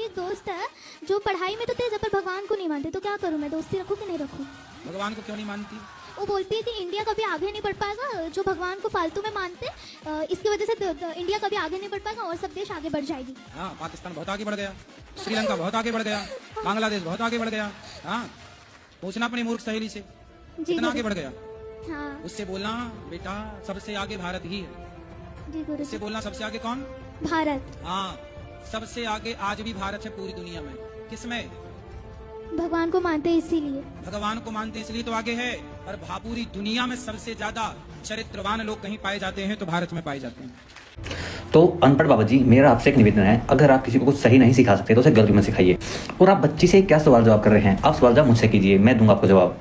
मेरी एक दोस्त है जो पढ़ाई में तो तेज है पर भगवान को नहीं मानती, तो क्या करूं मैं, दोस्ती रखूं कि नहीं रखूं? भगवान को क्यों नहीं मानती? वो बोलती है कि इंडिया कभी आगे नहीं बढ़ पाएगा, जो भगवान को फालतू में मानते इसकी वजह से इंडिया कभी आगे नहीं बढ़ पाएगा और सब देश आगे बढ़ जाएगी। हाँ, पाकिस्तान बहुत आगे बढ़ गया, श्रीलंका बहुत आगे बढ़ गया, बांग्लादेश बहुत आगे बढ़ गया। हाँ, पूछना अपनी मूर्ख सहेली से कितना आगे बढ़ गया। हाँ उससे बोलना बेटा सबसे आगे भारत ही है। जी गुरु उससे जी। बोलना सबसे आगे कौन? भारत। हाँ, सबसे आगे आज भी भारत है पूरी दुनिया में। किसमें? भगवान को मानते हैं इसीलिए। भगवान को मानते इसलिए तो आगे है। और पूरी दुनिया में सबसे ज्यादा चरित्रवान लोग कहीं पाए जाते हैं तो भारत में पाए जाते हैं। तो अनपढ़ बाबा जी, मेरा आपसे एक निवेदन है, अगर आप किसी को कुछ सही नहीं सिखा सकते तो उसे गलती मत सिखाइए। और आप बच्ची से क्या सवाल जवाब कर रहे हैं, आप सवाल जवाब मुझसे कीजिए, मैं दूंगा आपको जवाब।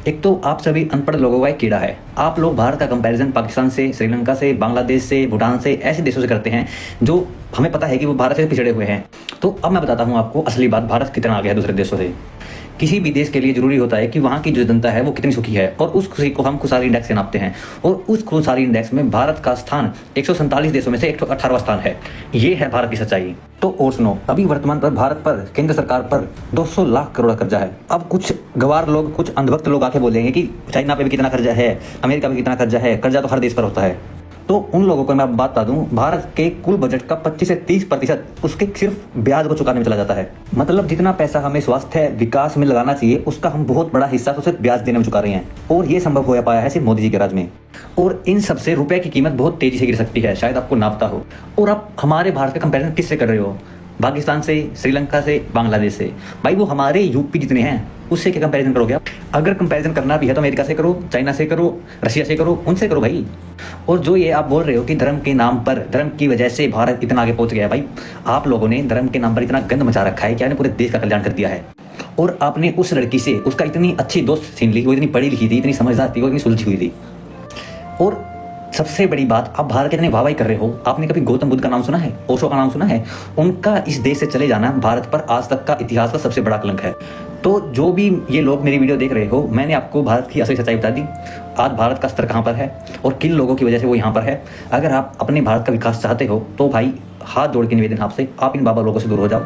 एक तो आप सभी अनपढ़ लोगों का एक कीड़ा है। आप लोग भारत का कंपैरिजन पाकिस्तान से, श्रीलंका से, बांग्लादेश से, भूटान से, ऐसे देशों से करते हैं जो हमें पता है कि वो भारत से पिछड़े हुए हैं। तो अब मैं बताता हूँ आपको असली बात, भारत कितना आगे है दूसरे देशों से। किसी भी देश के लिए जरूरी होता है कि वहाँ की जो जनता है वो कितनी सुखी है, और उस खुशी को हम खुशहाली इंडेक्स से नापते हैं। और उस खुशहाली इंडेक्स में भारत का स्थान 147 देशों में से 118वां स्थान है। ये है भारत की सच्चाई। तो और सुनो, अभी वर्तमान पर भारत पर, केंद्र सरकार पर 200 लाख करोड़ कर्जा है। अब कुछ गवार लोग, कुछ अंधभक्त लोग आके बोलेंगे कि चाइना पे भी कितना कर्जा है, अमेरिका पे कितना कर्जा है, कर्जा तो हर देश पर होता है। तो उन लोगों को मैं बात बता दूं, भारत के कुल बजट का 25 से 30% उसके सिर्फ ब्याज को चुकाने में चला जाता है। मतलब जितना पैसा हमें स्वास्थ्य विकास में लगाना चाहिए उसका हम बहुत बड़ा हिस्सा तो सिर्फ ब्याज देने में चुका रहे हैं। और ये संभव हो पाया है सिर्फ मोदी जी के राज में। और इन सबसे रुपए की कीमत बहुत तेजी से गिर सकती है, शायद आपको ना पता हो। और आप हमारे भारत का कंपेरिजन किससे कर रहे हो? पाकिस्तान से, श्रीलंका से, बांग्लादेश से। भाई वो हमारे यूपी जितने हैं, उससे क्या कंपैरिजन करोगे आप? अगर कंपैरिजन करना भी है तो अमेरिका से करो, चाइना से करो, रशिया से करो, उनसे करो भाई। और जो ये आप बोल रहे हो कि धर्म के नाम पर, धर्म की वजह से भारत इतना आगे पहुंच गया, भाई आप लोगों ने धर्म के नाम पर इतना गंद मचा रखा है कि आपने पूरे देश का कल्याण कर दिया है। और आपने उस लड़की से उसका इतनी अच्छी दोस्त छीन ली, वो इतनी पढ़ी लिखी थी, इतनी समझदार थी, वो इतनी सुलझी हुई थी। और सबसे बड़ी बात, आप भारत के इतने वाहवाही कर रहे हो, आपने कभी गौतम बुद्ध का नाम सुना है, ओशो का नाम सुना है? उनका इस देश से चले जाना भारत पर आज तक का इतिहास का सबसे बड़ा कलंक है। तो जो भी ये लोग मेरी वीडियो देख रहे हो, मैंने आपको भारत की असली सच्चाई बता दी। आज भारत का स्तर कहाँ पर है और किन लोगों की वजह से वो यहाँ पर है। अगर आप अपने भारत का विकास चाहते हो तो भाई हाथ जोड़ के निवेदन आपसे, आप इन बाबा लोगों से दूर हो जाओ।